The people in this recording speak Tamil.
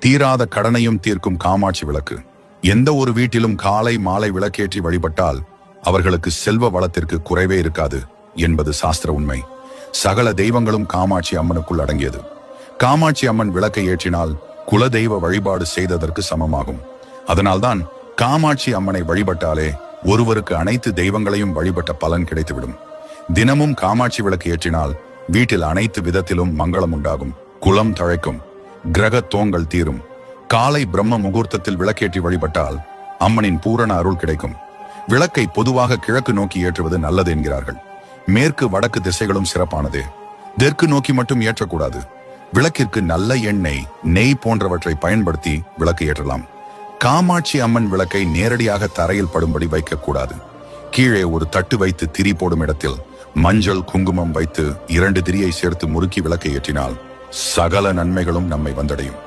தீராத கடனையும் தீர்க்கும் காமாட்சி விளக்கு. எந்த ஒரு வீட்டிலும் காலை மாலை விளக்கேற்றி வழிபட்டால் அவர்களுக்கு செல்வ வளத்திற்கு குறைவே இருக்காது என்பது சாஸ்திர உண்மை. சகல தெய்வங்களும் காமாட்சி அம்மனுக்குள் அடங்கியது. காமாட்சி அம்மன் விளக்கை ஏற்றினால் குலதெய்வ வழிபாடு செய்ததற்கு சமமாகும். அதனால்தான் காமாட்சி அம்மனை வழிபட்டாலே ஒருவருக்கு அனைத்து தெய்வங்களையும் வழிபட்ட பலன் கிடைத்துவிடும். தினமும் காமாட்சி விளக்கு ஏற்றினால் வீட்டில் அனைத்து விதத்திலும் மங்களம் உண்டாகும், குலம் தழைக்கும், கிரக தோங்கள் தீரும். காலை பிரம்ம முகூர்த்தத்தில் விளக்கேற்றி வழிபட்டால் அம்மனின் பூரண அருள் கிடைக்கும். விளக்கை பொதுவாக கிழக்கு நோக்கி ஏற்றுவது நல்லது என்கிறார்கள். மேற்கு வடக்கு திசைகளும் சிறப்பானது. தெற்கு நோக்கி மட்டும் ஏற்றக்கூடாது. விளக்கிற்கு நல்ல எண்ணெய், நெய் போன்றவற்றை பயன்படுத்தி விளக்கு ஏற்றலாம். காமாட்சி அம்மன் விளக்கை நேரடியாக தரையில் படும்படி வைக்கக்கூடாது. கீழே ஒரு தட்டு வைத்து திரி போடும் இடத்தில் மஞ்சள் குங்குமம் வைத்து 2 திரியை சேர்த்து முறுக்கி விளக்கை ஏற்றினால் சகல நன்மைகளும் நம்மை வந்தடையும்.